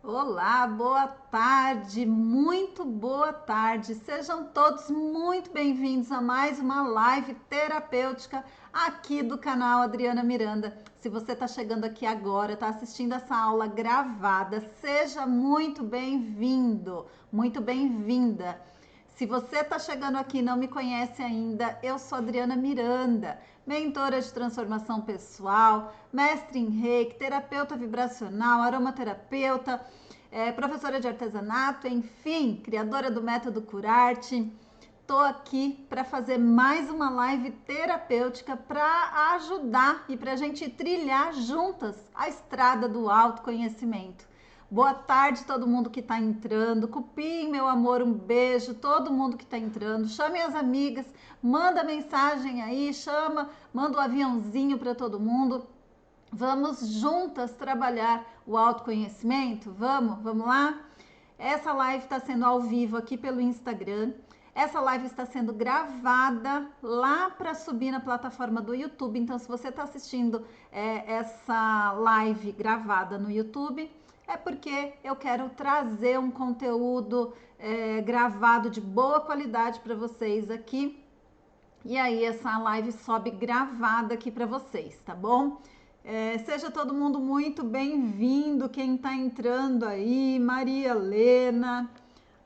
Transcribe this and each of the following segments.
Olá, boa tarde, muito boa tarde. Sejam todos muito bem-vindos a mais uma live terapêutica aqui do canal Adriana Miranda. Se você está chegando aqui agora, está assistindo essa aula gravada, seja muito bem-vindo, muito bem-vinda. Se você está chegando aqui e não me conhece ainda, eu sou Adriana Miranda, mentora de transformação pessoal, mestre em reiki, terapeuta vibracional, aromaterapeuta, professora de artesanato, enfim, criadora do método Curarte. Estou aqui para fazer mais uma live terapêutica para ajudar e para a gente trilhar juntas a estrada do autoconhecimento. Boa tarde todo mundo que está entrando. Cupim, meu amor, um beijo. Todo mundo que está entrando. Chame as amigas, manda mensagem aí, manda um aviãozinho para todo mundo. Vamos juntas trabalhar o autoconhecimento? Vamos lá? Essa live está sendo ao vivo aqui pelo Instagram. Essa live está sendo gravada lá para subir na plataforma do YouTube. Então, se você está assistindo essa live gravada no YouTube, é porque eu quero trazer um conteúdo gravado de boa qualidade para vocês aqui. E aí, essa live sobe gravada aqui para vocês, tá bom? Seja todo mundo muito bem-vindo, quem está entrando aí, Maria Helena,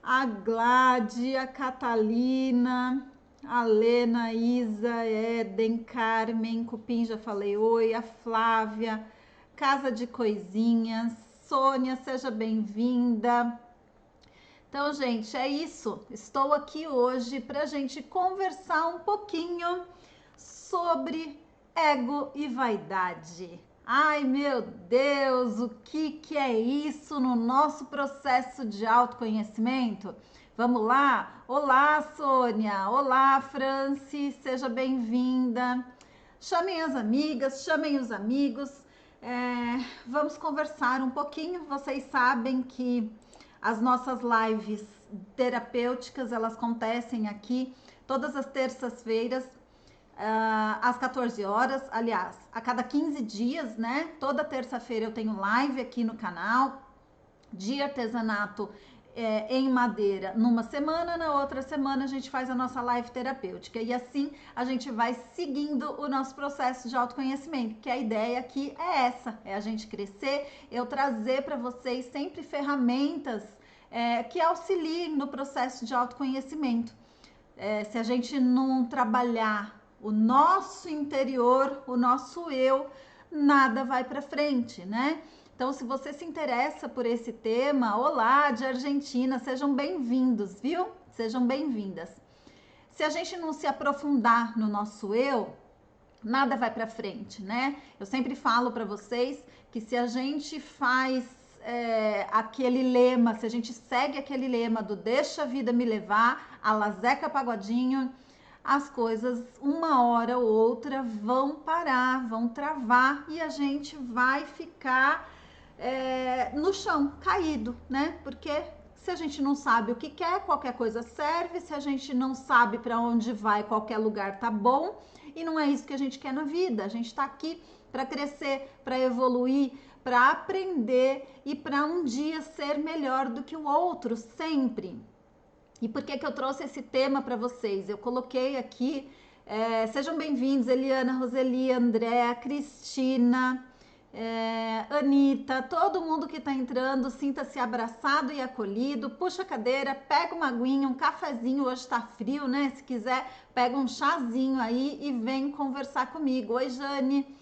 a Glade, a Catalina, a Lena, a Isa, Eden, Carmen, Cupim, já falei oi, a Flávia, Casa de Coisinhas, Sônia, seja bem-vinda. Então, gente, é isso. Estou aqui hoje para a gente conversar um pouquinho sobre ego e vaidade. Ai, meu Deus, o que é isso no nosso processo de autoconhecimento? Vamos lá? Olá, Sônia. Olá, Franci. Seja bem-vinda. Chamem as amigas, chamem os amigos. Vamos conversar um pouquinho. Vocês sabem que as nossas lives terapêuticas, elas acontecem aqui todas as terças-feiras, às 14 horas, aliás, a cada 15 dias, né? Toda terça-feira eu tenho live aqui no canal de artesanato em madeira numa semana, na outra semana a gente faz a nossa live terapêutica e assim a gente vai seguindo o nosso processo de autoconhecimento, que a ideia aqui é essa, é a gente crescer, eu trazer para vocês sempre ferramentas que auxiliem no processo de autoconhecimento. Se a gente não trabalhar o nosso interior, o nosso eu, nada vai para frente, né? Então, se você se interessa por esse tema, olá, de Argentina, sejam bem-vindos, viu? Sejam bem-vindas. Se a gente não se aprofundar no nosso eu, nada vai para frente, né? Eu sempre falo para vocês que se a gente faz aquele lema, se a gente segue aquele lema do deixa a vida me levar, a la Zeca Pagodinho, as coisas uma hora ou outra vão parar, vão travar e a gente vai ficar no chão, caído, né? Porque se a gente não sabe o que quer, qualquer coisa serve. Se a gente não sabe para onde vai, qualquer lugar tá bom. E não é isso que a gente quer na vida. A gente tá aqui para crescer, para evoluir, para aprender e para um dia ser melhor do que o outro, sempre. E por que eu trouxe esse tema para vocês? Eu coloquei aqui, sejam bem-vindos, Eliana, Roseli, Andréa, Cristina, Anitta, todo mundo que está entrando, sinta-se abraçado e acolhido, puxa a cadeira, pega uma aguinha, um cafezinho, hoje está frio, né? Se quiser, pega um chazinho aí e vem conversar comigo. Oi, Jane,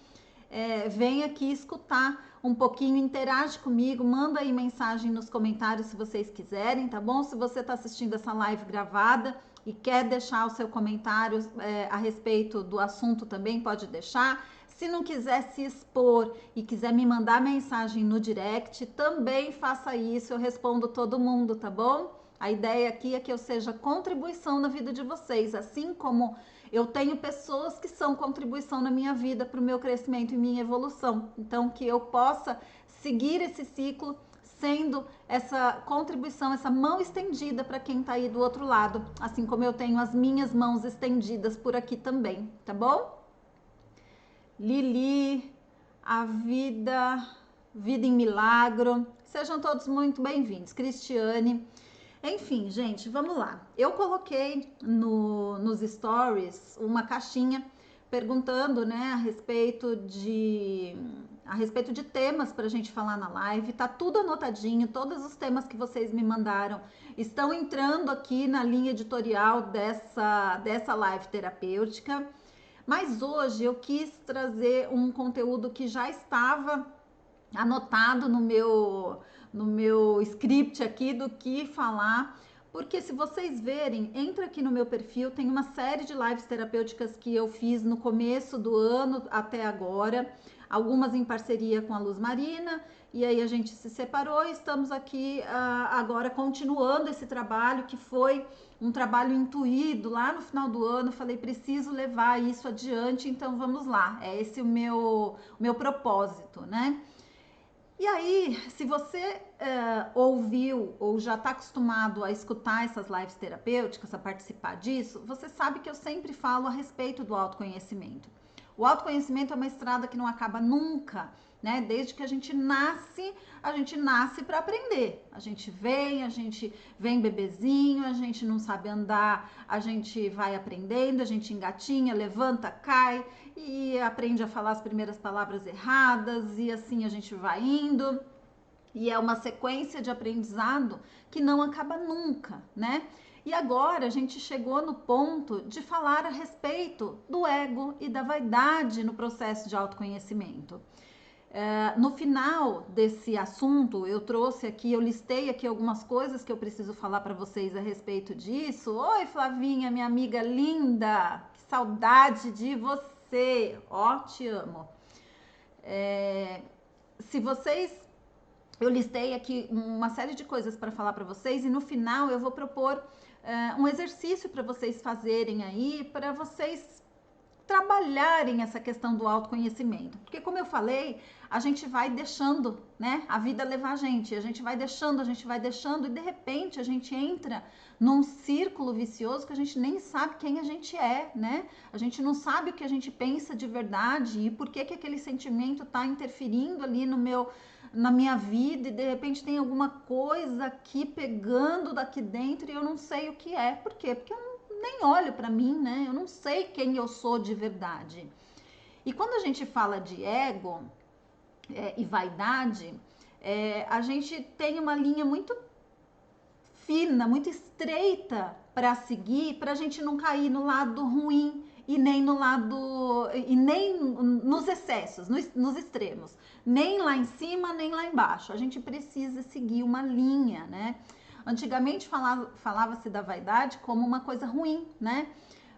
vem aqui escutar um pouquinho, interage comigo, manda aí mensagem nos comentários se vocês quiserem, tá bom? Se você está assistindo essa live gravada e quer deixar o seu comentário a respeito do assunto também, pode deixar. Se não quiser se expor e quiser me mandar mensagem no direct, também faça isso, eu respondo todo mundo, tá bom? A ideia aqui é que eu seja contribuição na vida de vocês, assim como eu tenho pessoas que são contribuição na minha vida para o meu crescimento e minha evolução. Então, que eu possa seguir esse ciclo sendo essa contribuição, essa mão estendida para quem está aí do outro lado, assim como eu tenho as minhas mãos estendidas por aqui também, tá bom? Lili, a vida Vida em Milagro. Sejam todos muito bem-vindos. Cristiane. Enfim, gente, vamos lá. Eu coloquei nos stories uma caixinha perguntando, né, a respeito de temas para a gente falar na live. Tá tudo anotadinho, todos os temas que vocês me mandaram estão entrando aqui na linha editorial dessa live terapêutica. Mas hoje eu quis trazer um conteúdo que já estava anotado no meu script aqui do que falar, porque se vocês verem, entra aqui no meu perfil, tem uma série de lives terapêuticas que eu fiz no começo do ano até agora, algumas em parceria com a Luz Marina, e aí a gente se separou e estamos aqui agora continuando esse trabalho, que foi um trabalho intuído lá no final do ano. Falei, preciso levar isso adiante, então vamos lá, é esse o meu propósito, né? E aí, se você ouviu ou já está acostumado a escutar essas lives terapêuticas, a participar disso, você sabe que eu sempre falo a respeito do autoconhecimento. O autoconhecimento é uma estrada que não acaba nunca, né? Desde que a gente nasce para aprender. A gente vem bebezinho, a gente não sabe andar, a gente vai aprendendo, a gente engatinha, levanta, cai e aprende a falar as primeiras palavras erradas, e assim a gente vai indo. E é uma sequência de aprendizado que não acaba nunca, né? E agora a gente chegou no ponto de falar a respeito do ego e da vaidade no processo de autoconhecimento. No final desse assunto, eu listei aqui algumas coisas que eu preciso falar para vocês a respeito disso. Oi, Flavinha, minha amiga linda, que saudade de você, ó, te amo. Eu listei aqui uma série de coisas para falar para vocês, e no final eu vou propor um exercício para vocês fazerem aí, para vocês trabalharem essa questão do autoconhecimento. Porque, como eu falei, a gente vai deixando, né, a vida levar a gente vai deixando, e de repente a gente entra num círculo vicioso que a gente nem sabe quem a gente é, né? A gente não sabe o que a gente pensa de verdade e por que aquele sentimento está interferindo ali na minha vida, e de repente tem alguma coisa aqui pegando daqui dentro e eu não sei o que é. Por quê? Porque eu nem olho para mim, né? Eu não sei quem eu sou de verdade. E quando a gente fala de ego e vaidade, a gente tem uma linha muito fina, muito estreita para seguir, para a gente não cair no lado ruim e nem nos excessos, nos extremos, nem lá em cima, nem lá embaixo. A gente precisa seguir uma linha, né? Antigamente falava-se da vaidade como uma coisa ruim, né?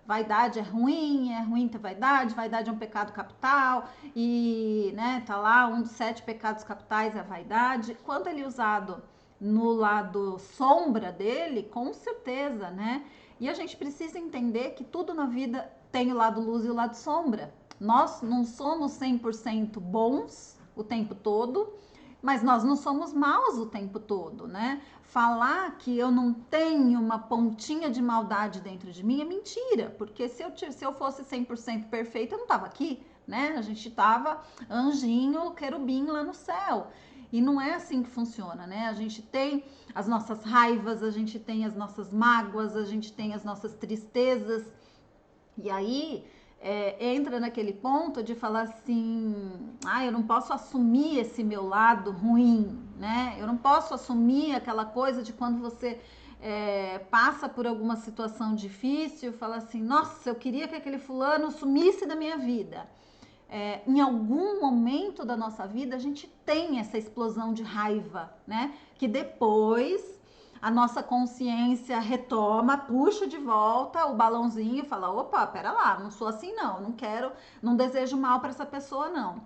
Vaidade é ruim ter vaidade é um pecado capital, e, né, tá lá, um dos 7 pecados capitais é a vaidade. Quando ele é usado no lado sombra dele, com certeza, né? E a gente precisa entender que tudo na vida tem o lado luz e o lado sombra. Nós não somos 100% bons o tempo todo, mas nós não somos maus o tempo todo, né? Falar que eu não tenho uma pontinha de maldade dentro de mim é mentira, porque se eu fosse 100% perfeita, eu não tava aqui, né? A gente tava anjinho, querubim lá no céu. E não é assim que funciona, né? A gente tem as nossas raivas, a gente tem as nossas mágoas, a gente tem as nossas tristezas. E aí entra naquele ponto de falar assim, eu não posso assumir esse meu lado ruim, né? Eu não posso assumir aquela coisa de quando você passa por alguma situação difícil, fala assim, nossa, eu queria que aquele fulano sumisse da minha vida. Em algum momento da nossa vida a gente tem essa explosão de raiva, né? Que depois a nossa consciência retoma, puxa de volta o balãozinho e fala, opa, pera lá, não sou assim não, não desejo mal para essa pessoa não.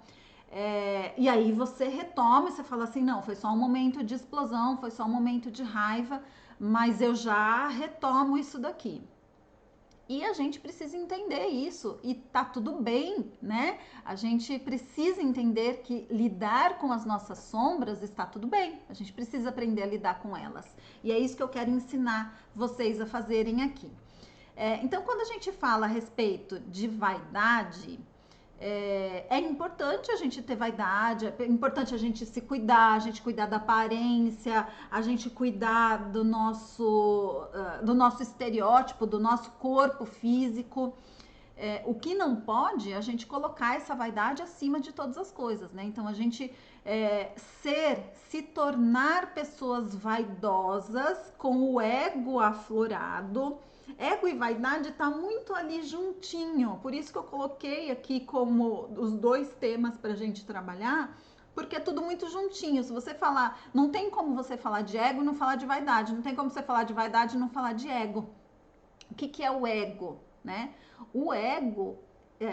E aí você retoma e você fala assim, não, foi só um momento de explosão, foi só um momento de raiva, mas eu já retomo isso daqui. E a gente precisa entender isso, e tá tudo bem, né? A gente precisa entender que lidar com as nossas sombras está tudo bem. A gente precisa aprender a lidar com elas. E é isso que eu quero ensinar vocês a fazerem aqui. Então, quando a gente fala a respeito de vaidade, É importante a gente ter vaidade, é importante a gente se cuidar, a gente cuidar da aparência, a gente cuidar do nosso estereótipo, do nosso corpo físico. O que não pode é a gente colocar essa vaidade acima de todas as coisas, né? Então a gente se tornar pessoas vaidosas com o ego aflorado. Ego e vaidade tá muito ali juntinho, por isso que eu coloquei aqui como os dois temas para a gente trabalhar, porque é tudo muito juntinho. Se você falar, não tem como você falar de ego e não falar de vaidade, não tem como você falar de vaidade e não falar de ego. O que é o ego, né? O ego,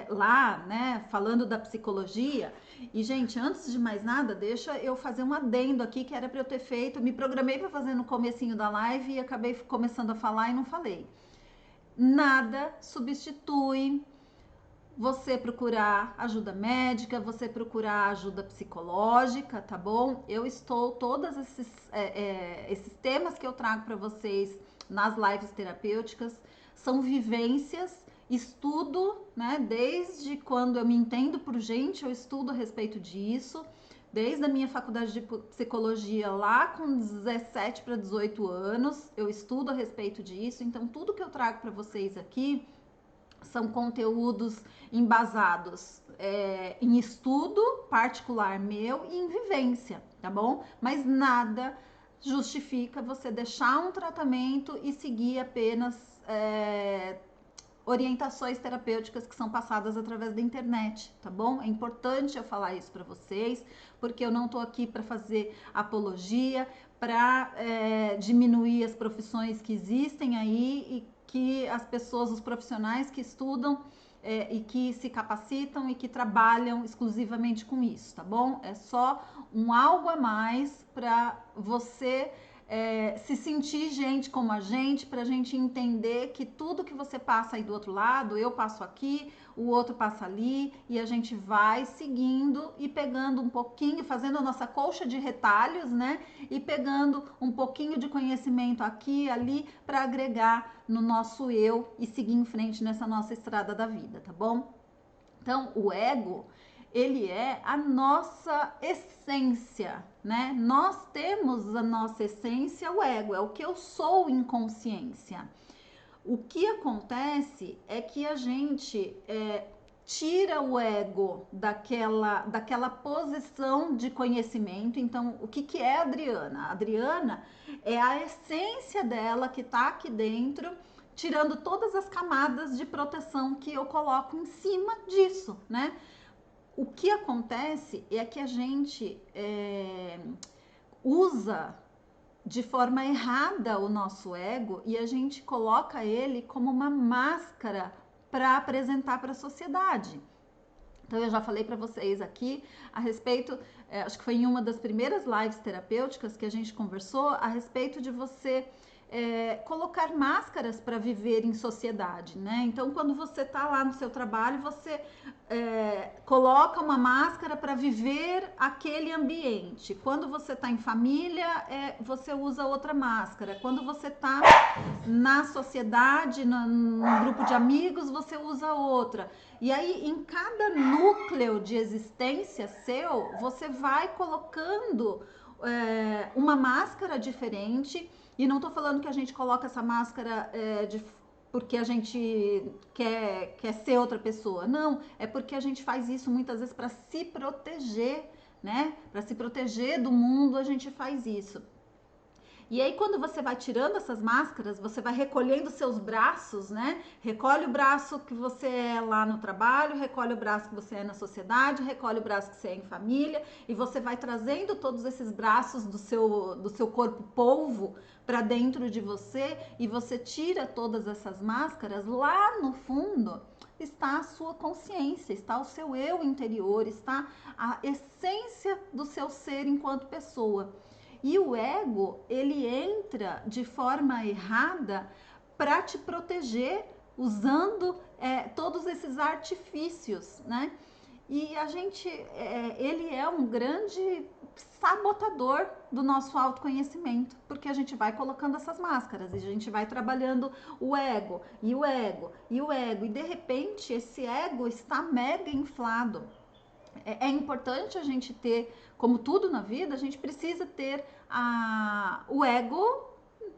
lá, né, falando da psicologia, e gente, antes de mais nada, deixa eu fazer um adendo aqui que era para eu ter feito, me programei para fazer no comecinho da live e acabei começando a falar e não falei. Nada substitui você procurar ajuda médica, você procurar ajuda psicológica, tá bom? Eu estou, todos esses temas que eu trago para vocês nas lives terapêuticas são vivências, estudo, né? Desde quando eu me entendo por gente, eu estudo a respeito disso. Desde a minha faculdade de psicologia, lá com 17 para 18 anos, eu estudo a respeito disso. Então, tudo que eu trago para vocês aqui são conteúdos embasados em estudo particular meu e em vivência, tá bom? Mas nada justifica você deixar um tratamento e seguir apenas orientações terapêuticas que são passadas através da internet, tá bom? É importante eu falar isso para vocês, porque eu não tô aqui para fazer apologia, para diminuir as profissões que existem aí e que as pessoas, os profissionais que estudam e que se capacitam e que trabalham exclusivamente com isso, tá bom? É só um algo a mais para você se sentir gente como a gente, para a gente entender que tudo que você passa aí do outro lado, eu passo aqui, o outro passa ali, e a gente vai seguindo e pegando um pouquinho, fazendo a nossa colcha de retalhos, né? E pegando um pouquinho de conhecimento aqui e ali para agregar no nosso eu e seguir em frente nessa nossa estrada da vida, tá bom? Então, o ego, ele é a nossa essência, né? Nós temos a nossa essência, o ego, é o que eu sou em consciência. O que acontece é que a gente tira o ego daquela posição de conhecimento. Então, o que é a Adriana? A Adriana é a essência dela que está aqui dentro, tirando todas as camadas de proteção que eu coloco em cima disso, né? O que acontece é que a gente usa de forma errada o nosso ego e a gente coloca ele como uma máscara para apresentar para a sociedade. Então, eu já falei para vocês aqui a respeito, acho que foi em uma das primeiras lives terapêuticas que a gente conversou a respeito de você colocar máscaras para viver em sociedade, né? Então, quando você está lá no seu trabalho, você coloca uma máscara para viver aquele ambiente. Quando você está em família, você usa outra máscara. Quando você está na sociedade, num grupo de amigos, você usa outra. E aí, em cada núcleo de existência seu, você vai colocando uma máscara diferente. E não tô falando que a gente coloca essa máscara porque a gente quer ser outra pessoa. Não, é porque a gente faz isso muitas vezes para se proteger, né? Para se proteger do mundo, a gente faz isso. E aí, quando você vai tirando essas máscaras, você vai recolhendo seus braços, né? Recolhe o braço que você é lá no trabalho, recolhe o braço que você é na sociedade, recolhe o braço que você é em família, e você vai trazendo todos esses braços do seu corpo polvo para dentro de você, e você tira todas essas máscaras. Lá no fundo está a sua consciência, está o seu eu interior, está a essência do seu ser enquanto pessoa. E o ego, ele entra de forma errada para te proteger usando todos esses artifícios, né? E ele é um grande sabotador do nosso autoconhecimento, porque a gente vai colocando essas máscaras e a gente vai trabalhando o ego, e o ego, e o ego, e de repente esse ego está mega inflado. É importante a gente ter, como tudo na vida, a gente precisa ter o ego,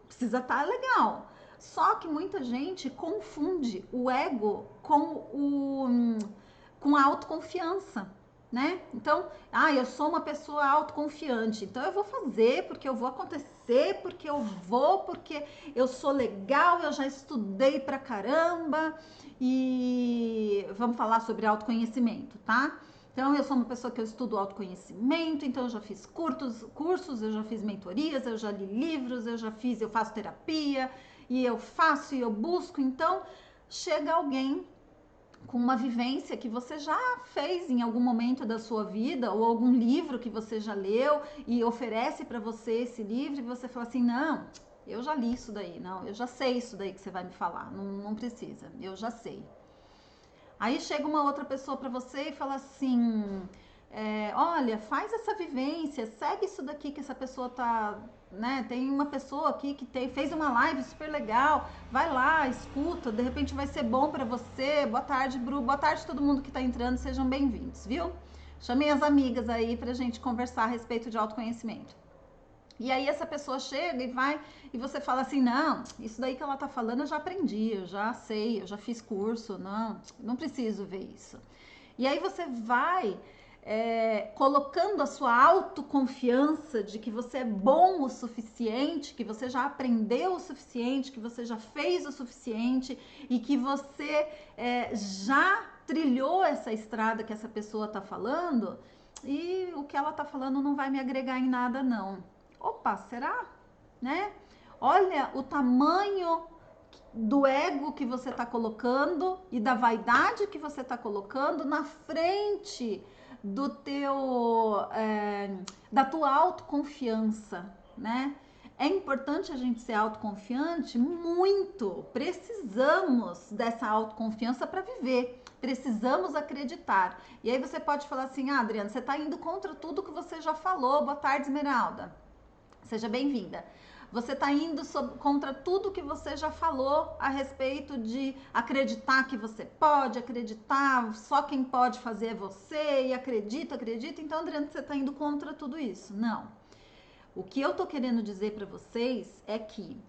precisa estar legal. Só que muita gente confunde o ego com a autoconfiança, né? Então, eu sou uma pessoa autoconfiante, então eu vou fazer, porque eu vou acontecer, porque eu sou legal, eu já estudei pra caramba. E vamos falar sobre autoconhecimento, tá? Então, eu sou uma pessoa que eu estudo autoconhecimento, então eu já fiz cursos, eu já fiz mentorias, eu já li livros, eu faço terapia, e eu faço e eu busco. Então, chega alguém com uma vivência que você já fez em algum momento da sua vida, ou algum livro que você já leu e oferece para você esse livro, e você fala assim: não, eu já li isso daí, não, eu já sei isso daí que você vai me falar, não precisa, eu já sei. Aí chega uma outra pessoa para você e fala assim: olha, faz essa vivência, segue isso daqui que essa pessoa tá, né? Tem uma pessoa aqui que fez uma live super legal, vai lá, escuta, de repente vai ser bom para você. Boa tarde, Bru, boa tarde a todo mundo que tá entrando, sejam bem-vindos, viu? Chamei as amigas aí pra gente conversar a respeito de autoconhecimento. E aí essa pessoa chega e vai, e você fala assim: não, isso daí que ela tá falando eu já aprendi, eu já sei, eu já fiz curso, não preciso ver isso. E aí você vai colocando a sua autoconfiança de que você é bom o suficiente, que você já aprendeu o suficiente, que você já fez o suficiente e que você já trilhou essa estrada que essa pessoa tá falando, e o que ela tá falando não vai me agregar em nada, não. Opa, será? Né? Olha o tamanho do ego que você está colocando e da vaidade que você está colocando na frente do da tua autoconfiança, né? É importante a gente ser autoconfiante? Muito. Precisamos dessa autoconfiança para viver. Precisamos acreditar. E aí você pode falar assim: Adriana, você está indo contra tudo que você já falou. Boa tarde, Esmeralda. Seja bem-vinda. Você está indo contra tudo que você já falou a respeito de acreditar que você pode, acreditar só quem pode fazer é você, e acredita. Então, Adriana, você está indo contra tudo isso. Não. O que eu tô querendo dizer para vocês é que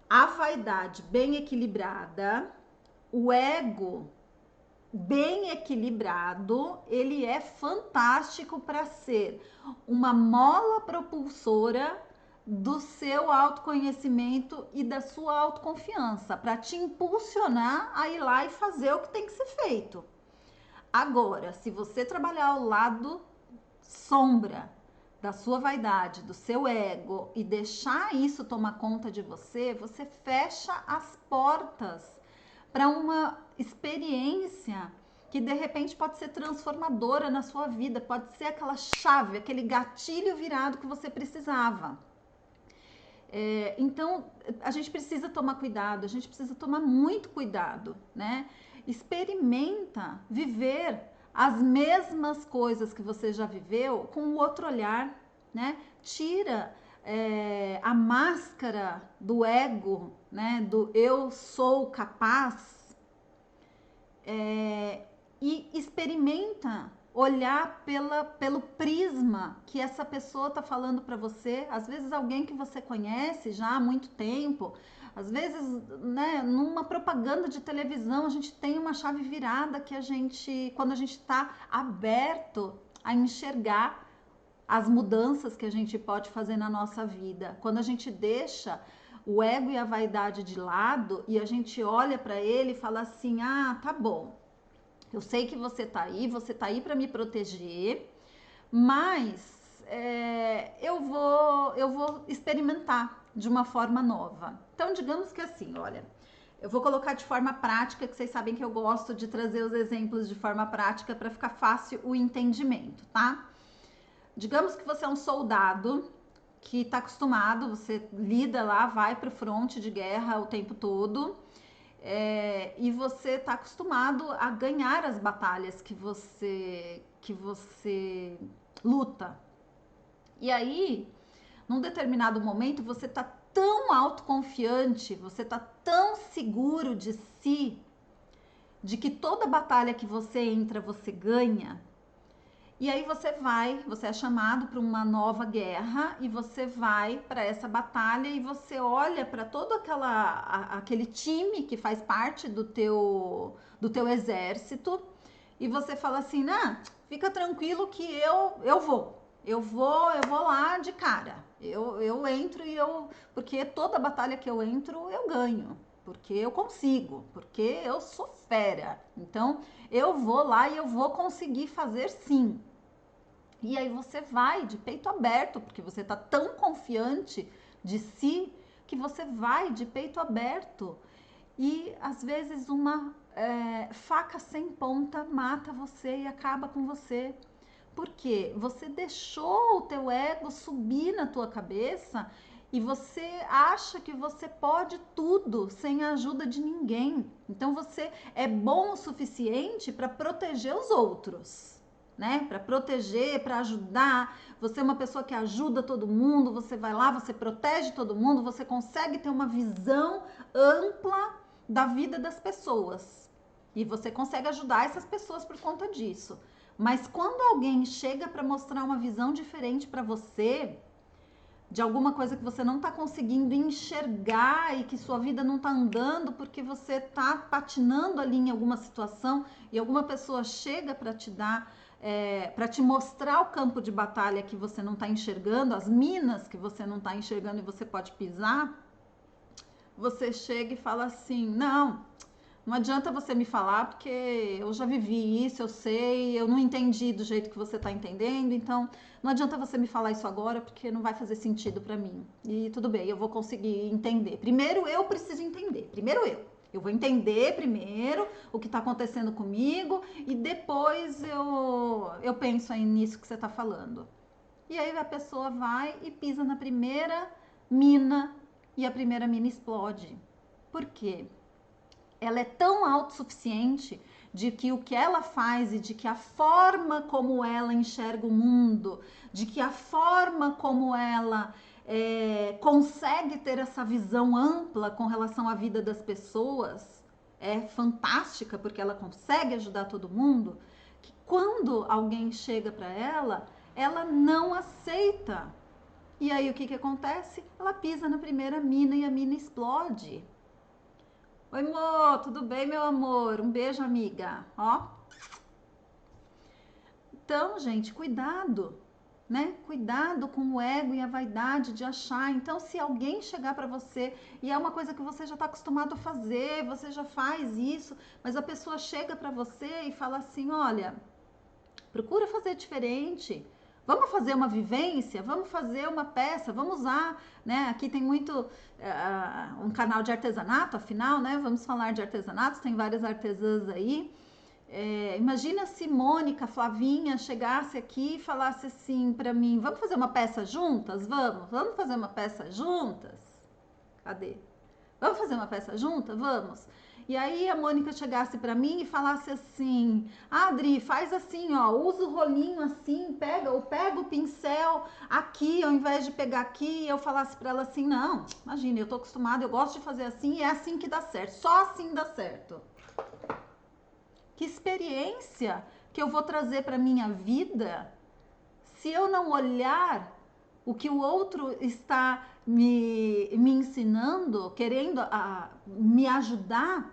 a vaidade bem equilibrada, o ego bem equilibrado, ele é fantástico para ser uma mola propulsora do seu autoconhecimento e da sua autoconfiança, para te impulsionar a ir lá e fazer o que tem que ser feito. Agora, se você trabalhar ao lado sombra da sua vaidade, do seu ego, e deixar isso tomar conta de você, você fecha as portas para uma experiência que de repente pode ser transformadora na sua vida, pode ser aquela chave, aquele gatilho virado que você precisava. Então, a gente precisa tomar cuidado, a gente precisa tomar muito cuidado, né? Experimenta viver as mesmas coisas que você já viveu com o outro olhar, né? Tira a máscara do ego, né? Do eu sou capaz, e experimenta olhar pelo prisma que essa pessoa está falando para você. Às vezes alguém que você conhece já há muito tempo, às vezes, né, numa propaganda de televisão, a gente tem uma chave virada que quando a gente está aberto a enxergar as mudanças que a gente pode fazer na nossa vida, quando a gente deixa o ego e a vaidade de lado e a gente olha para ele e fala assim: tá bom, eu sei que você tá aí para me proteger, mas eu vou experimentar de uma forma nova. Então, digamos que assim, olha, eu vou colocar de forma prática, que vocês sabem que eu gosto de trazer os exemplos de forma prática para ficar fácil o entendimento, tá? Digamos que você é um soldado que está acostumado, você lida lá, vai para o fronte de guerra o tempo todo. e você está acostumado a ganhar as batalhas que você luta. E aí, num determinado momento, você está tão autoconfiante, você está tão seguro de si, de que toda batalha que você entra, você ganha. E aí você é chamado para uma nova guerra e você vai para essa batalha e você olha para todo aquele time que faz parte do teu exército e você fala assim, nah, fica tranquilo que eu vou. Eu vou lá de cara. Eu entro porque toda batalha que eu entro, eu ganho. Porque eu consigo, porque eu sou fera. Então, eu vou lá e eu vou conseguir fazer sim. E aí você vai de peito aberto, porque você está tão confiante de si que você vai de peito aberto. E às vezes uma faca sem ponta mata você e acaba com você. Porque você deixou o teu ego subir na tua cabeça e você acha que você pode tudo sem a ajuda de ninguém. Então você é bom o suficiente para proteger os outros, né? Para proteger, para ajudar. Você é uma pessoa que ajuda todo mundo, você vai lá, você protege todo mundo, você consegue ter uma visão ampla da vida das pessoas. E você consegue ajudar essas pessoas por conta disso. Mas quando alguém chega para mostrar uma visão diferente para você, de alguma coisa que você não está conseguindo enxergar e que sua vida não está andando porque você está patinando ali em alguma situação e alguma pessoa chega para te dar, para te mostrar o campo de batalha que você não está enxergando, as minas que você não está enxergando e você pode pisar, você chega e fala assim, não adianta você me falar porque eu já vivi isso, eu sei, eu não entendi do jeito que você está entendendo, então não adianta você me falar isso agora porque não vai fazer sentido para mim. E tudo bem, eu vou conseguir entender. Primeiro eu preciso entender, primeiro eu. Eu vou entender primeiro o que está acontecendo comigo e depois eu penso aí nisso que você está falando. E aí a pessoa vai e pisa na primeira mina e a primeira mina explode. Por quê? Ela é tão autossuficiente de que o que ela faz e de que a forma como ela enxerga o mundo, de que a forma como ela consegue ter essa visão ampla com relação à vida das pessoas é fantástica, porque ela consegue ajudar todo mundo, que quando alguém chega para ela, ela não aceita. E aí o que, que acontece? Ela pisa na primeira mina e a mina explode. Oi, Mo, tudo bem, meu amor? Um beijo, amiga. Ó. Então, gente, cuidado, né? Cuidado com o ego e a vaidade de achar. Então, se alguém chegar para você e é uma coisa que você já está acostumado a fazer, você já faz isso, mas a pessoa chega para você e fala assim: olha, procura fazer diferente. Vamos fazer uma vivência, vamos fazer uma peça, vamos usar, né? Aqui tem muito um canal de artesanato, afinal, né? Vamos falar de artesanatos, tem várias artesãs aí. Imagina se Mônica, Flavinha chegasse aqui e falasse assim para mim: vamos fazer uma peça juntas? Vamos fazer uma peça juntas? Cadê? Vamos fazer uma peça junta? Vamos. E aí a Mônica chegasse para mim e falasse assim: Adri, faz assim, ó, usa o rolinho assim, pega o pincel aqui, ao invés de pegar aqui. Eu falasse para ela assim: não, imagina, eu tô acostumada, eu gosto de fazer assim e é assim que dá certo, só assim dá certo. Que experiência que eu vou trazer para minha vida se eu não olhar o que o outro está me ensinando, querendo me ajudar,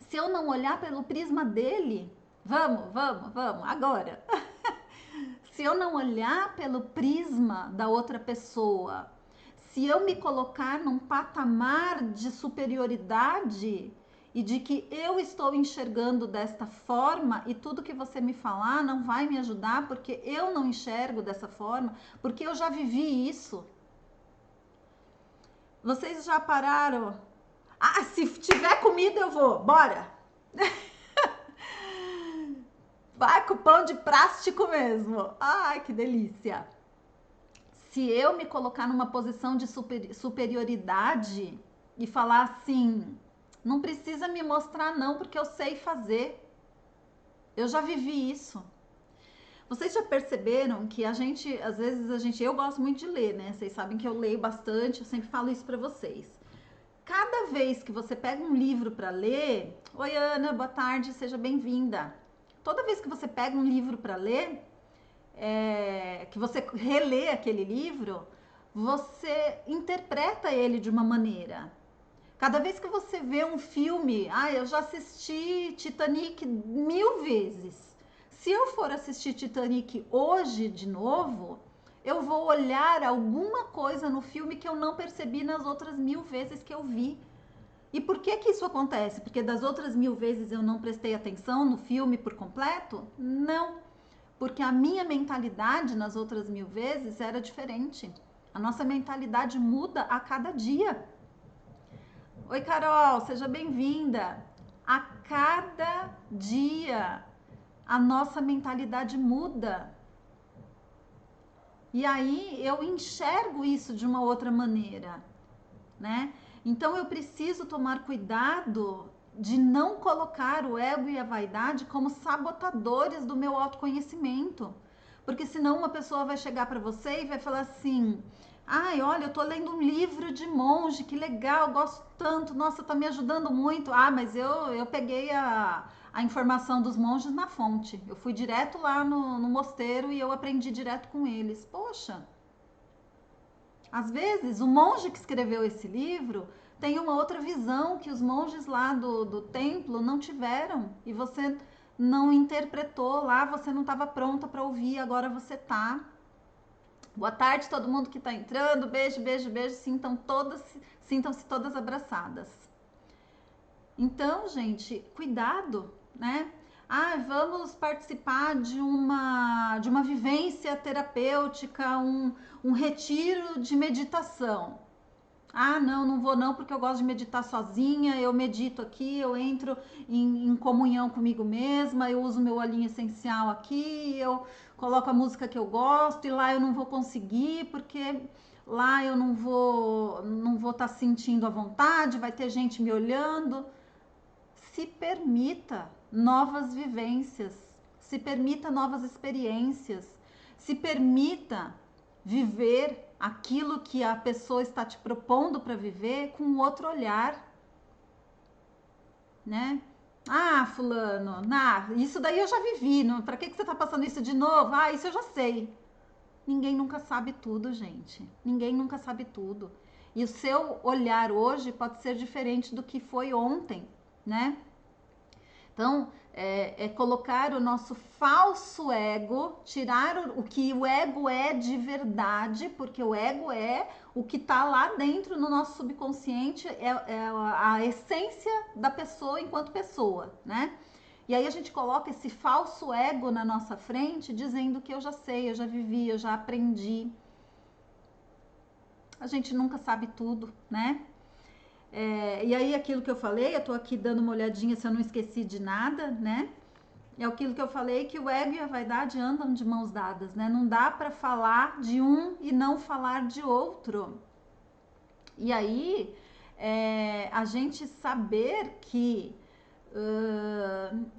se eu não olhar pelo prisma dele, vamos, agora. Se eu não olhar pelo prisma da outra pessoa, se eu me colocar num patamar de superioridade e de que eu estou enxergando desta forma e tudo que você me falar não vai me ajudar porque eu não enxergo dessa forma, porque eu já vivi isso. Vocês já pararam? Ah, se tiver comida eu vou, bora! Vai com pão de plástico mesmo. Ai, que delícia! Se eu me colocar numa posição de superioridade e falar assim, Não precisa me mostrar não, porque eu sei fazer. Eu já vivi isso. Vocês já perceberam que às vezes eu gosto muito de ler, né? Vocês sabem que eu leio bastante, eu sempre falo isso pra vocês. Cada vez que você pega um livro para ler, oi Ana, boa tarde, seja bem-vinda. Toda vez que você pega um livro para ler, que você relê aquele livro, você interpreta ele de uma maneira. Cada vez que você vê um filme, eu já assisti Titanic 1000 vezes. Se eu for assistir Titanic hoje de novo, eu vou olhar alguma coisa no filme que eu não percebi nas outras 1000 vezes que eu vi. E por que que isso acontece? Porque das outras 1000 vezes eu não prestei atenção no filme por completo? Não, porque a minha mentalidade nas outras 1000 vezes era diferente. A nossa mentalidade muda a cada dia. Oi, Carol, seja bem-vinda. A cada dia a nossa mentalidade muda. E aí eu enxergo isso de uma outra maneira, né? Então eu preciso tomar cuidado de não colocar o ego e a vaidade como sabotadores do meu autoconhecimento. Porque senão uma pessoa vai chegar para você e vai falar assim: ai, olha, eu tô lendo um livro de monge, que legal, gosto tanto, nossa, tá me ajudando muito. Ah, mas eu peguei a informação dos monges na fonte. Eu fui direto lá no mosteiro e eu aprendi direto com eles. Poxa, às vezes o monge que escreveu esse livro tem uma outra visão que os monges lá do templo não tiveram e você não interpretou lá, você não estava pronta para ouvir, agora você tá. Boa tarde todo mundo que está entrando, beijo, beijo, beijo, sintam-se todas abraçadas. Então, gente, cuidado, né? Vamos participar de uma vivência terapêutica, um retiro de meditação. Não, não vou não, porque eu gosto de meditar sozinha, eu medito aqui, eu entro em comunhão comigo mesma, eu uso meu olhinho essencial aqui, eu coloco a música que eu gosto e lá eu não vou conseguir, porque lá eu não vou estar sentindo à vontade, vai ter gente me olhando. Se permita novas vivências, se permita novas experiências, se permita viver aquilo que a pessoa está te propondo para viver com outro olhar, né? Fulano, isso daí eu já vivi, para que você está passando isso de novo? Isso eu já sei. Ninguém nunca sabe tudo, gente. Ninguém nunca sabe tudo. E o seu olhar hoje pode ser diferente do que foi ontem, né? Então, é colocar o nosso falso ego, tirar o que o ego é de verdade, porque o ego é o que está lá dentro no nosso subconsciente, é a essência da pessoa enquanto pessoa, né? E aí a gente coloca esse falso ego na nossa frente, dizendo que eu já sei, eu já vivi, eu já aprendi. A gente nunca sabe tudo, né? E aí aquilo que eu falei, eu tô aqui dando uma olhadinha se eu não esqueci de nada, né? É aquilo que eu falei, que o ego e a vaidade andam de mãos dadas, né? Não dá para falar de um e não falar de outro. E aí, a gente saber que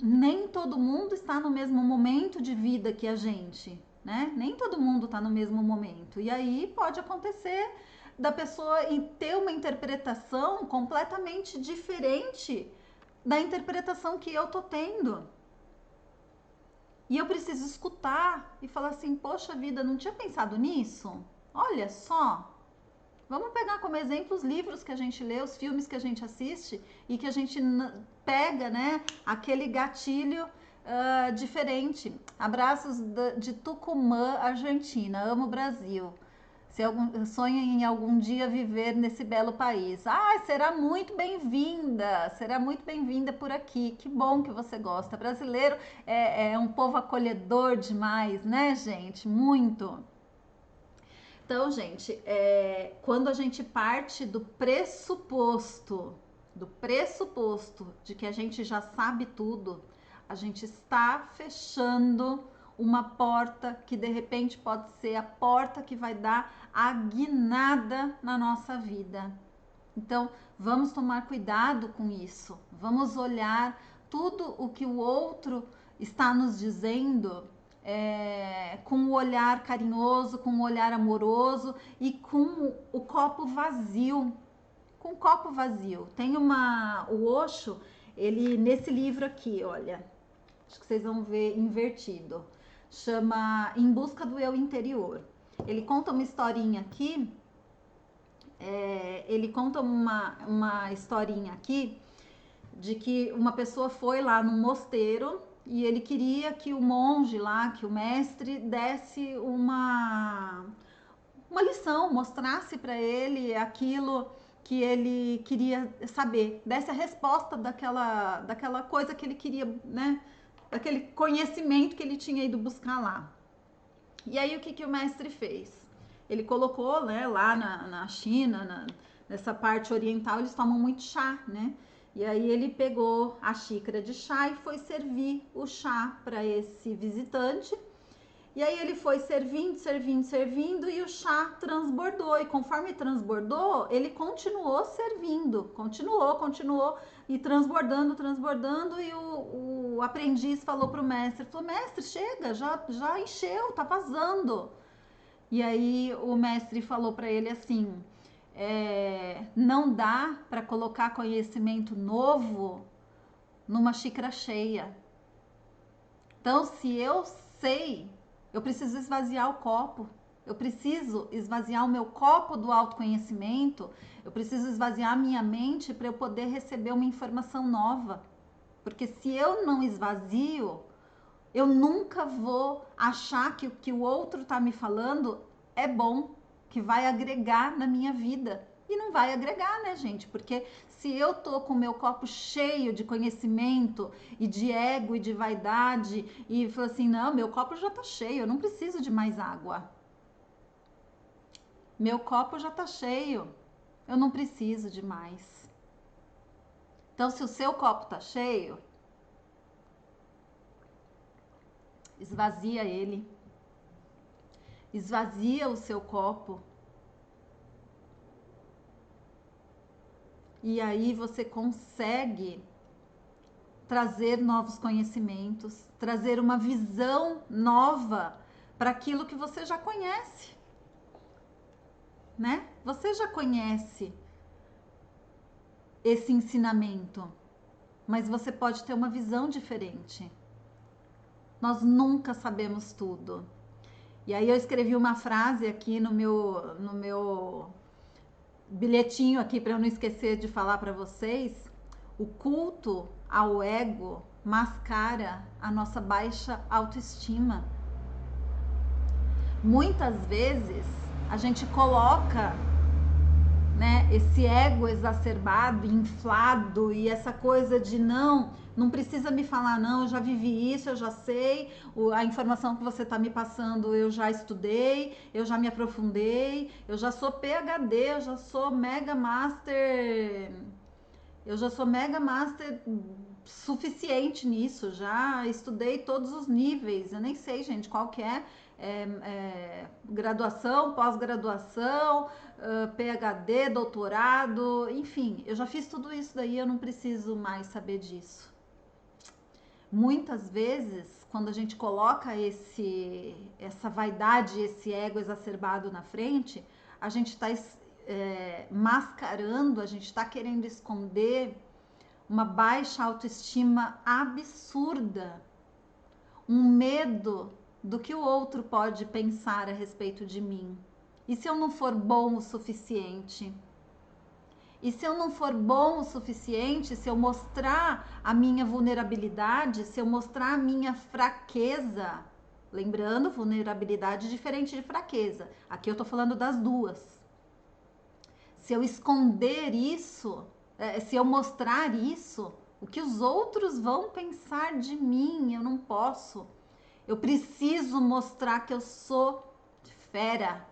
nem todo mundo está no mesmo momento de vida que a gente, né? Nem todo mundo está no mesmo momento. E aí pode acontecer da pessoa ter uma interpretação completamente diferente da interpretação que eu tô tendo. E eu preciso escutar e falar assim: poxa vida, não tinha pensado nisso? Olha só. Vamos pegar como exemplo os livros que a gente lê, os filmes que a gente assiste e que a gente pega, né, aquele gatilho diferente. Abraços de Tucumã, Argentina. Amo o Brasil. Sonha em algum dia viver nesse belo país. Será muito bem-vinda, será muito bem-vinda por aqui. Que bom que você gosta. Brasileiro é um povo acolhedor demais, né, gente? Muito. Então, gente, quando a gente parte do pressuposto de que a gente já sabe tudo, a gente está fechando uma porta que de repente pode ser a porta que vai dar a guinada na nossa vida. Então, vamos tomar cuidado com isso. Vamos olhar tudo o que o outro está nos dizendo com um olhar carinhoso, com um olhar amoroso e com o copo vazio. Com o copo vazio. Tem o Osho, ele nesse livro aqui, olha, acho que vocês vão ver invertido. Chama Em Busca do Eu Interior. Ele conta uma historinha aqui. Ele conta uma historinha aqui de que uma pessoa foi lá num mosteiro e ele queria que o monge lá, que o mestre, desse uma lição, mostrasse para ele aquilo que ele queria saber, desse a resposta daquela coisa que ele queria, né? Daquele conhecimento que ele tinha ido buscar lá. E aí o que o mestre fez? Ele colocou, né, lá na China, nessa parte oriental, eles tomam muito chá, né? E aí ele pegou a xícara de chá e foi servir o chá para esse visitante. E aí ele foi servindo e o chá transbordou. E conforme transbordou, ele continuou servindo, continuou e transbordando. E o aprendiz falou pro mestre, falou, mestre, chega, já encheu, tá vazando. E aí o mestre falou para ele assim, não dá para colocar conhecimento novo numa xícara cheia. Então, se eu sei, eu preciso esvaziar o copo. Eu preciso esvaziar o meu copo do autoconhecimento. Eu preciso esvaziar a minha mente para eu poder receber uma informação nova. Porque se eu não esvazio, eu nunca vou achar que o que o outro está me falando é bom, que vai agregar na minha vida. E não vai agregar, né, gente? Porque se eu tô com o meu copo cheio de conhecimento e de ego e de vaidade e falo assim, não, meu copo já tá cheio, eu não preciso de mais água. Meu copo já tá cheio, eu não preciso de mais. Então, se o seu copo tá cheio, esvazia ele. Esvazia o seu copo. E aí você consegue trazer novos conhecimentos, trazer uma visão nova para aquilo que você já conhece, né? Você já conhece esse ensinamento, mas você pode ter uma visão diferente. Nós nunca sabemos tudo. E aí eu escrevi uma frase aqui no meu bilhetinho aqui para eu não esquecer de falar para vocês. O culto ao ego mascara a nossa baixa autoestima. Muitas vezes a gente coloca, né, esse ego exacerbado, inflado e essa coisa de não precisa me falar não, eu já vivi isso, eu já sei, a informação que você está me passando eu já estudei, eu já me aprofundei, eu já sou PhD, eu já sou Mega Master suficiente nisso, já estudei todos os níveis, eu nem sei, gente, qual que é, graduação, pós-graduação, PhD, doutorado, enfim, eu já fiz tudo isso daí, eu não preciso mais saber disso. Muitas vezes, quando a gente coloca essa vaidade, esse ego exacerbado na frente, a gente está mascarando, a gente está querendo esconder uma baixa autoestima absurda, um medo do que o outro pode pensar a respeito de mim. E se eu não for bom o suficiente? E se eu não for bom o suficiente, se eu mostrar a minha vulnerabilidade, se eu mostrar a minha fraqueza, lembrando, vulnerabilidade diferente de fraqueza. Aqui eu tô falando das duas. Se eu esconder isso, se eu mostrar isso, o que os outros vão pensar de mim? Eu não posso. Eu preciso mostrar que eu sou fera.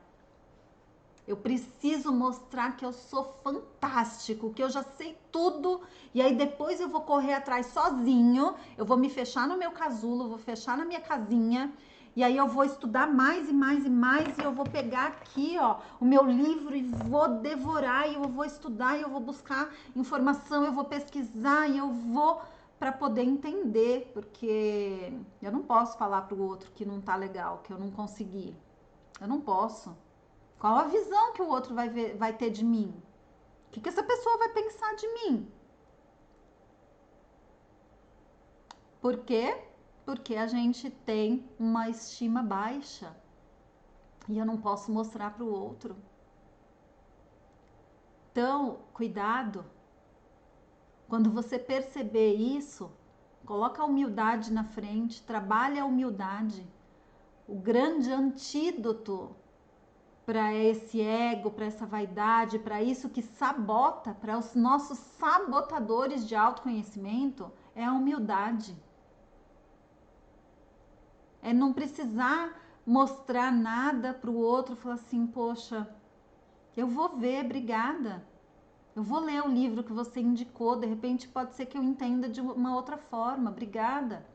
Eu preciso mostrar que eu sou fantástico, que eu já sei tudo. E aí depois eu vou correr atrás sozinho. Eu vou me fechar no meu casulo, vou fechar na minha casinha E aí eu vou estudar mais e mais e mais, e eu vou pegar aqui, ó, o meu livro e vou devorar, e eu vou estudar, e eu vou buscar informação, eu vou pesquisar, e eu vou para poder entender, porque eu não posso falar para o outro que não tá legal, que eu não consegui. Eu não posso. Qual a visão que o outro vai ter de mim? O que essa pessoa vai pensar de mim? Por quê? Porque a gente tem uma estima baixa e eu não posso mostrar para o outro. Então, cuidado. Quando você perceber isso, coloca a humildade na frente, trabalha a humildade. O grande antídoto para esse ego, para essa vaidade, para isso que sabota, para os nossos sabotadores de autoconhecimento, é a humildade. É não precisar mostrar nada para o outro, falar assim, poxa, eu vou ver, obrigada. Eu vou ler o livro que você indicou, de repente pode ser que eu entenda de uma outra forma, obrigada.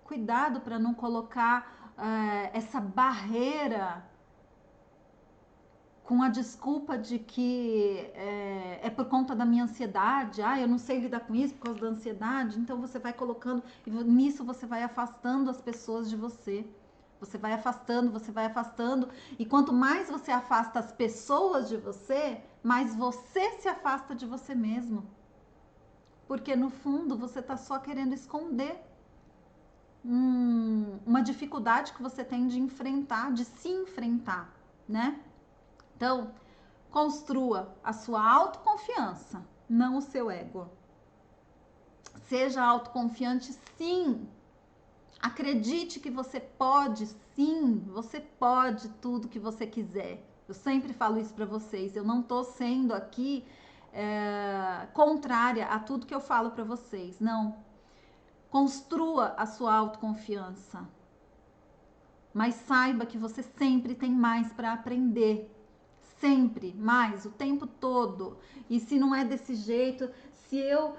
Cuidado para não colocar essa barreira com a desculpa de que é por conta da minha ansiedade, eu não sei lidar com isso por causa da ansiedade, então você vai colocando, e nisso você vai afastando as pessoas de você. Você vai afastando, e quanto mais você afasta as pessoas de você, mais você se afasta de você mesmo. Porque no fundo você está só querendo esconder uma dificuldade que você tem de enfrentar, de se enfrentar, né? Então, construa a sua autoconfiança, não o seu ego. Seja autoconfiante, sim. Acredite que você pode, sim. Você pode tudo que você quiser. Eu sempre falo isso para vocês. Eu não tô sendo aqui contrária a tudo que eu falo para vocês. Não. Construa a sua autoconfiança. Mas saiba que você sempre tem mais para aprender. Sempre mais, o tempo todo. E se não é desse jeito, se eu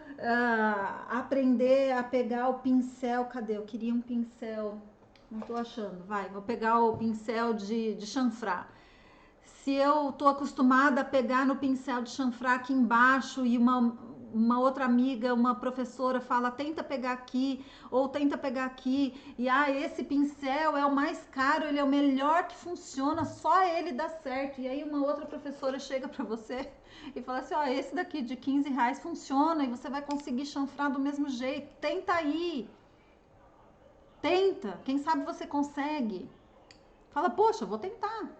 aprender a pegar o pincel, cadê? Eu queria um pincel, não tô achando, vai, vou pegar o pincel de chanfrar. Se eu tô acostumada a pegar no pincel de chanfrar aqui embaixo e uma outra amiga, uma professora fala, tenta pegar aqui, ou tenta pegar aqui, e esse pincel é o mais caro, ele é o melhor que funciona, só ele dá certo. E aí uma outra professora chega para você e fala assim, esse daqui de R$ 15 funciona e você vai conseguir chanfrar do mesmo jeito, tenta aí. Tenta, quem sabe você consegue. Fala, poxa, vou tentar.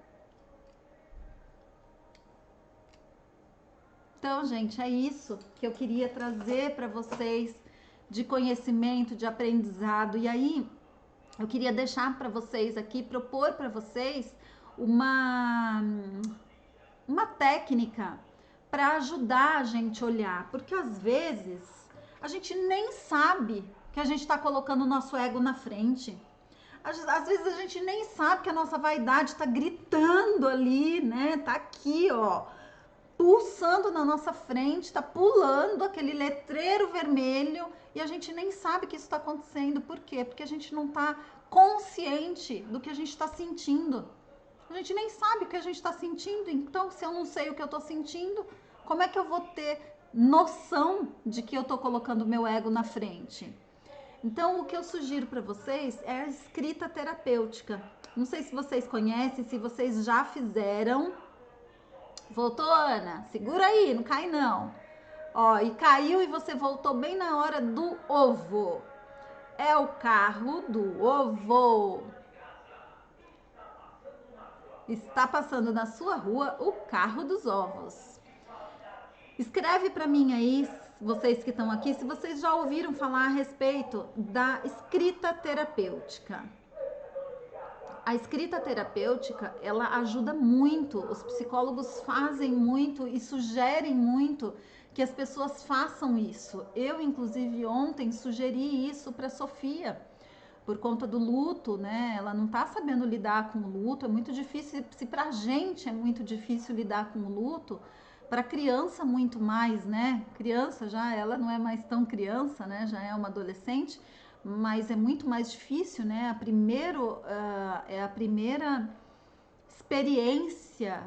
Então, gente, é isso que eu queria trazer para vocês de conhecimento, de aprendizado. E aí, eu queria deixar para vocês aqui, propor para vocês uma técnica para ajudar a gente a olhar, porque às vezes a gente nem sabe que a gente está colocando o nosso ego na frente. Às vezes a gente nem sabe que a nossa vaidade está gritando ali, né? Tá aqui, ó, pulsando na nossa frente, tá pulando aquele letreiro vermelho e a gente nem sabe que isso está acontecendo. Por quê? Porque a gente não está consciente do que a gente está sentindo. A gente nem sabe o que a gente está sentindo. Então, se eu não sei o que eu estou sentindo, como é que eu vou ter noção de que eu estou colocando o meu ego na frente? Então, o que eu sugiro para vocês é a escrita terapêutica. Não sei se vocês conhecem, se vocês já fizeram. Voltou, Ana? Segura aí, não cai não. Ó, e caiu e você voltou bem na hora do ovo. É o carro do ovo. Está passando na sua rua o carro dos ovos. Escreve para mim aí, vocês que estão aqui, se vocês já ouviram falar a respeito da escrita terapêutica. A escrita terapêutica, ela ajuda muito, os psicólogos fazem muito e sugerem muito que as pessoas façam isso. Eu, inclusive, ontem sugeri isso para Sofia, por conta do luto, né? Ela não tá sabendo lidar com o luto, é muito difícil, se pra gente é muito difícil lidar com o luto, para criança muito mais, né? Criança já, ela não é mais tão criança, né? Já é uma adolescente, mas é muito mais difícil, né? É a primeira experiência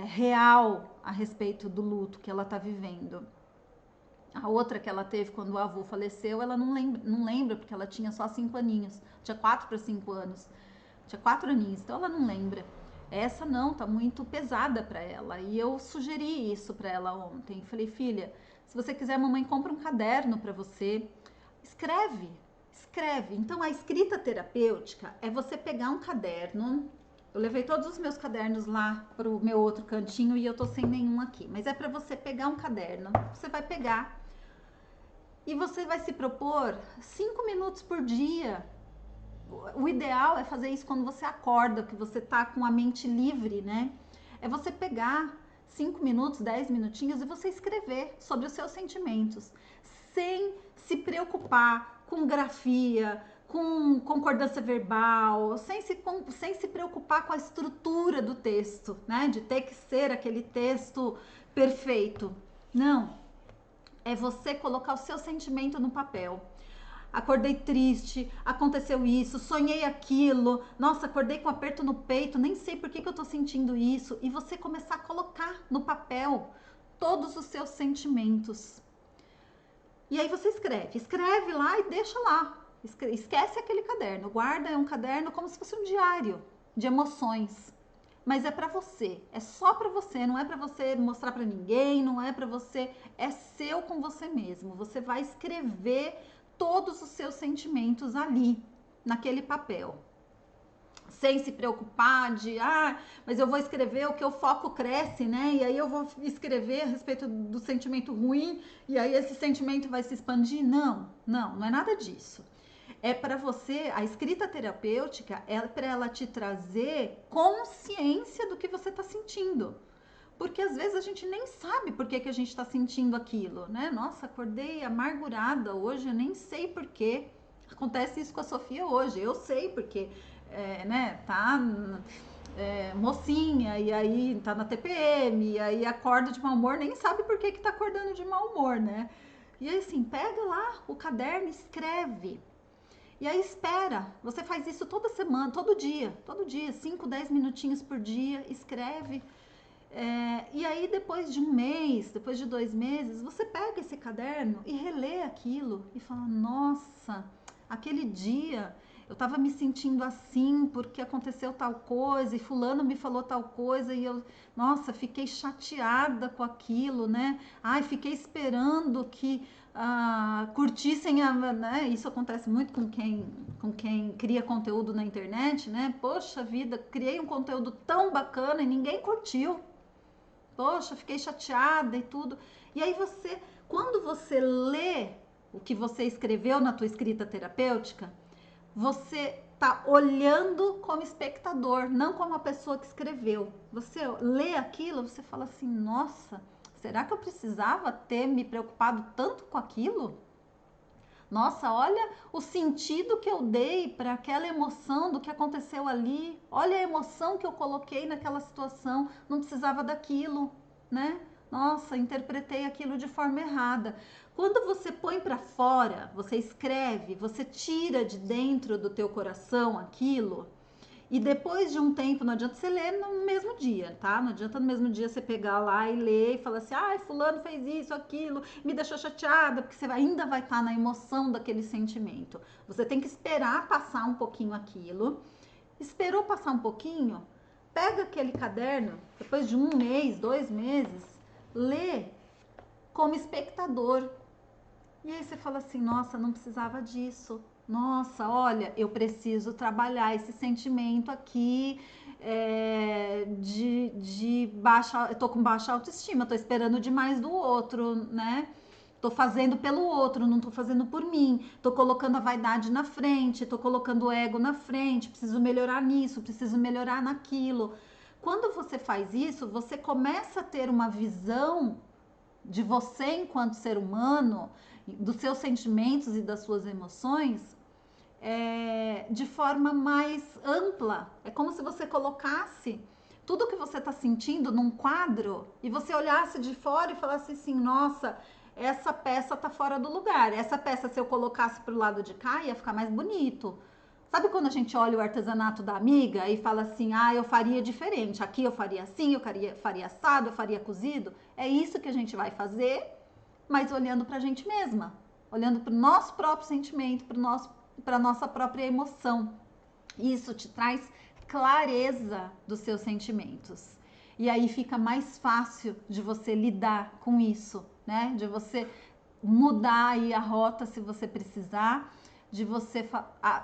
real a respeito do luto que ela está vivendo. A outra que ela teve quando o avô faleceu, ela não lembra porque ela tinha só 5 aninhos, tinha 4 para 5 anos, tinha 4 aninhos, então ela não lembra. Essa não, tá muito pesada para ela. E eu sugeri isso para ela ontem. Falei, filha, se você quiser, a mamãe compra um caderno para você, escreve, escreve. Então a escrita terapêutica é você pegar um caderno. Eu levei todos os meus cadernos lá pro meu outro cantinho e eu tô sem nenhum aqui. Mas é para você pegar um caderno. Você vai pegar e você vai se propor 5 minutos por dia. O ideal é fazer isso quando você acorda, que você tá com a mente livre, né? É você pegar 5 minutos, 10 minutinhos e você escrever sobre os seus sentimentos, sem se preocupar com grafia, com concordância verbal, sem se preocupar com a estrutura do texto, né? De ter que ser aquele texto perfeito. Não. É você colocar o seu sentimento no papel. Acordei triste, aconteceu isso, sonhei aquilo, nossa, acordei com aperto no peito, nem sei por que eu tô sentindo isso. E você começar a colocar no papel todos os seus sentimentos. E aí você escreve lá e deixa lá. Esquece aquele caderno, guarda, é um caderno como se fosse um diário de emoções. Mas é para você, é só para você, não é para você mostrar para ninguém, não é para você, é seu com você mesmo. Você vai escrever todos os seus sentimentos ali, naquele papel. Sem se preocupar de, mas eu vou escrever o que o foco cresce, né? E aí eu vou escrever a respeito do sentimento ruim e aí esse sentimento vai se expandir. Não é nada disso. É para você, a escrita terapêutica é para ela te trazer consciência do que você está sentindo. Porque às vezes a gente nem sabe por que a gente está sentindo aquilo, né? Nossa, acordei amargurada hoje, eu nem sei por quê. Acontece isso com a Sofia hoje, eu sei porque, né, tá mocinha, e aí tá na TPM, e aí acorda de mau humor, nem sabe por que tá acordando de mau humor, né? E aí assim, pega lá o caderno, escreve. E aí espera, você faz isso toda semana, todo dia, 5, 10 minutinhos por dia, escreve. E aí depois de um mês, depois de 2 meses, você pega esse caderno e relê aquilo e fala, nossa, aquele dia eu tava me sentindo assim porque aconteceu tal coisa e fulano me falou tal coisa e eu, nossa, fiquei chateada com aquilo, né? Ai, fiquei esperando que curtissem né? Isso acontece muito com quem cria conteúdo na internet, né? Poxa vida, criei um conteúdo tão bacana e ninguém curtiu. Poxa, fiquei chateada e tudo. E aí você, quando você lê o que você escreveu na tua escrita terapêutica, você tá olhando como espectador, não como a pessoa que escreveu. Você lê aquilo, você fala assim, nossa, será que eu precisava ter me preocupado tanto com aquilo? Nossa, olha o sentido que eu dei para aquela emoção do que aconteceu ali. Olha a emoção que eu coloquei naquela situação. Não precisava daquilo, né? Nossa, interpretei aquilo de forma errada. Quando você põe para fora, você escreve, você tira de dentro do teu coração aquilo, e depois de um tempo, não adianta você ler no mesmo dia, tá? Não adianta no mesmo dia você pegar lá e ler e falar assim, fulano fez isso, aquilo, me deixou chateada, porque você ainda vai estar na emoção daquele sentimento. Você tem que esperar passar um pouquinho aquilo. Esperou passar um pouquinho, pega aquele caderno, depois de 1 mês, 2 meses, lê como espectador. E aí você fala assim, nossa, não precisava disso. Nossa, olha, eu preciso trabalhar esse sentimento aqui de baixa, eu tô com baixa autoestima, tô esperando demais do outro, né? Tô fazendo pelo outro, não tô fazendo por mim. Tô colocando a vaidade na frente, tô colocando o ego na frente, preciso melhorar nisso, preciso melhorar naquilo. Quando você faz isso, você começa a ter uma visão de você enquanto ser humano, dos seus sentimentos e das suas emoções, de forma mais ampla. É como se você colocasse tudo que você está sentindo num quadro e você olhasse de fora e falasse assim, nossa, essa peça tá fora do lugar. Essa peça, se eu colocasse pro lado de cá, ia ficar mais bonito. Sabe quando a gente olha o artesanato da amiga e fala assim, ah, eu faria diferente, aqui eu faria assim, faria assado, eu faria cozido? É isso que a gente vai fazer, mas olhando pra gente mesma, olhando pro nosso próprio sentimento, pra nossa própria emoção. Isso te traz clareza dos seus sentimentos. E aí fica mais fácil de você lidar com isso, né? De você mudar aí a rota se você precisar, de você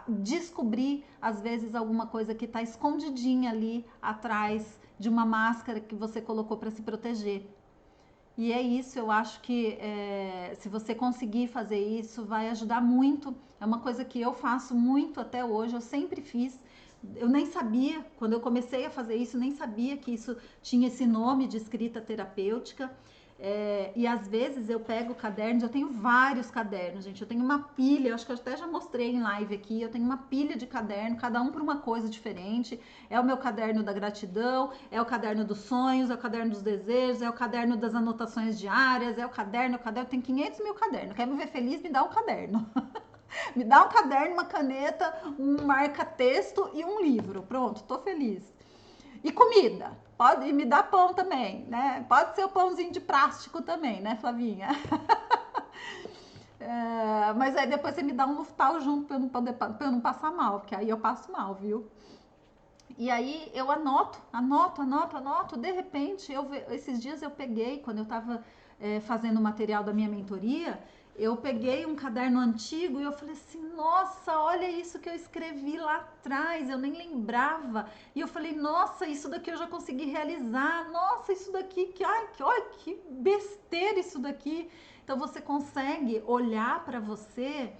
descobrir às vezes alguma coisa que está escondidinha ali atrás de uma máscara que você colocou para se proteger. E é isso, eu acho que se você conseguir fazer isso, vai ajudar muito. É uma coisa que eu faço muito até hoje, eu sempre fiz. Eu nem sabia, quando eu comecei a fazer isso, nem sabia que isso tinha esse nome de escrita terapêutica. E às vezes eu pego cadernos, eu tenho vários cadernos, gente. Eu tenho uma pilha, eu acho que eu até já mostrei em live aqui. Eu tenho uma pilha de caderno, cada um para uma coisa diferente. É o meu caderno da gratidão, é o caderno dos sonhos, é o caderno dos desejos, é o caderno das anotações diárias, é o caderno. Tem 500 mil cadernos. Quer me ver feliz? Me dá um caderno. Me dá um caderno, uma caneta, um marca-texto e um livro. Pronto, tô feliz. E comida. Pode me dar pão também, né? Pode ser o pãozinho de plástico também, né, Flavinha? Mas aí depois você me dá um Luftal junto pra eu não passar mal, porque aí eu passo mal, viu? E aí eu anoto. De repente, esses dias eu peguei, quando eu tava fazendo o material da minha mentoria, eu peguei um caderno antigo e eu falei assim, nossa, olha isso que eu escrevi lá atrás, eu nem lembrava. E eu falei, nossa, isso daqui eu já consegui realizar. Nossa, isso daqui, que besteira isso daqui. Então você consegue olhar para você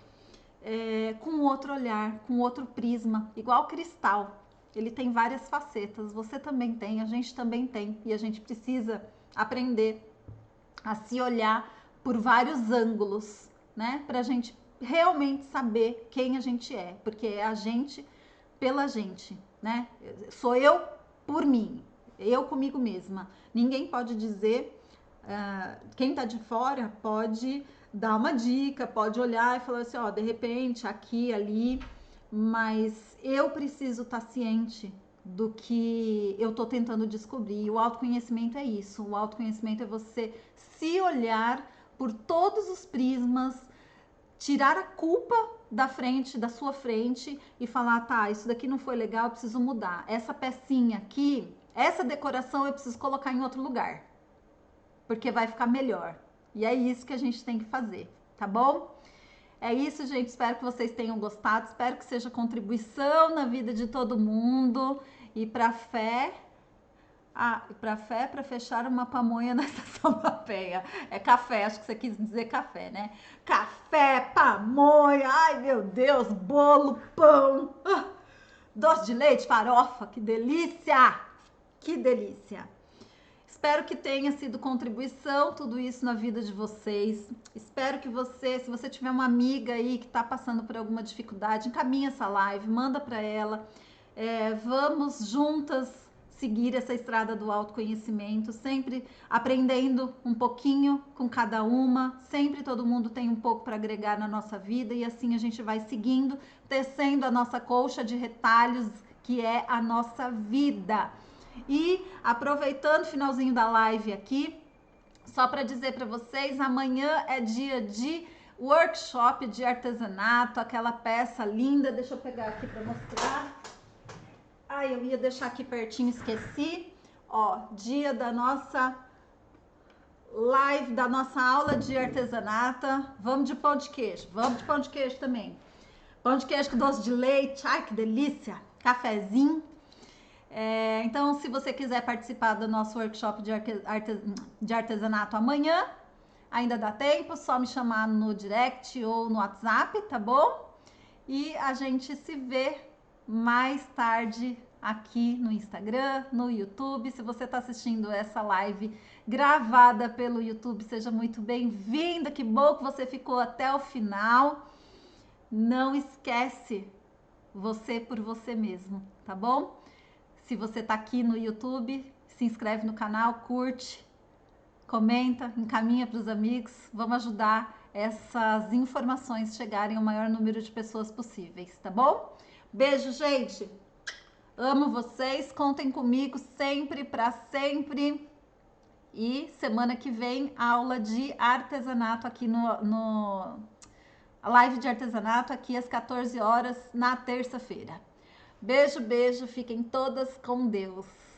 com outro olhar, com outro prisma, igual cristal. Ele tem várias facetas, você também tem, a gente também tem, e a gente precisa aprender a se olhar por vários ângulos, né? Pra gente realmente saber quem a gente é, porque é a gente pela gente, né? Sou eu por mim, eu comigo mesma. Ninguém pode dizer, quem tá de fora pode dar uma dica, pode olhar e falar assim, ó, de repente, aqui, ali, mas eu preciso estar ciente do que eu tô tentando descobrir. E o autoconhecimento é isso. O autoconhecimento é você se olhar por todos os prismas, tirar a culpa da sua frente e falar, tá, isso daqui não foi legal, eu preciso mudar. Essa pecinha aqui, essa decoração eu preciso colocar em outro lugar, porque vai ficar melhor. E é isso que a gente tem que fazer, tá bom? É isso, gente. Espero que vocês tenham gostado. Espero que seja contribuição na vida de todo mundo. E para fé, para fechar uma pamonha nessa samampeia. É café, acho que você quis dizer café, né? Café, pamonha, ai meu Deus, bolo, pão, doce de leite, farofa, que delícia! Que delícia! Espero que tenha sido contribuição tudo isso na vida de vocês. Espero que você, se você tiver uma amiga aí que está passando por alguma dificuldade, encaminha essa live, manda para ela. Vamos juntas seguir essa estrada do autoconhecimento, sempre aprendendo um pouquinho com cada uma. Sempre todo mundo tem um pouco para agregar na nossa vida e assim a gente vai seguindo, tecendo a nossa colcha de retalhos que é a nossa vida. E aproveitando o finalzinho da live aqui, só para dizer para vocês, amanhã é dia de workshop de artesanato, aquela peça linda. Deixa eu pegar aqui para mostrar. Ai, eu ia deixar aqui pertinho, esqueci. Ó, dia da nossa live, da nossa aula de artesanato. Vamos de pão de queijo. Vamos de pão de queijo também. Pão de queijo com doce de leite. Ai, que delícia. Cafezinho. Então, se você quiser participar do nosso workshop de artesanato amanhã, ainda dá tempo, só me chamar no direct ou no WhatsApp, tá bom? E a gente se vê mais tarde aqui no Instagram, no YouTube. Se você está assistindo essa live gravada pelo YouTube, seja muito bem-vinda. Que bom que você ficou até o final. Não esquece você por você mesmo, tá bom? Se você tá aqui no YouTube, se inscreve no canal, curte, comenta, encaminha para os amigos. Vamos ajudar essas informações chegarem ao maior número de pessoas possíveis, tá bom? Beijo, gente. Amo vocês. Contem comigo sempre para sempre. E semana que vem, aula de artesanato aqui a live de artesanato aqui às 14 horas na terça-feira. Beijo, beijo. Fiquem todas com Deus.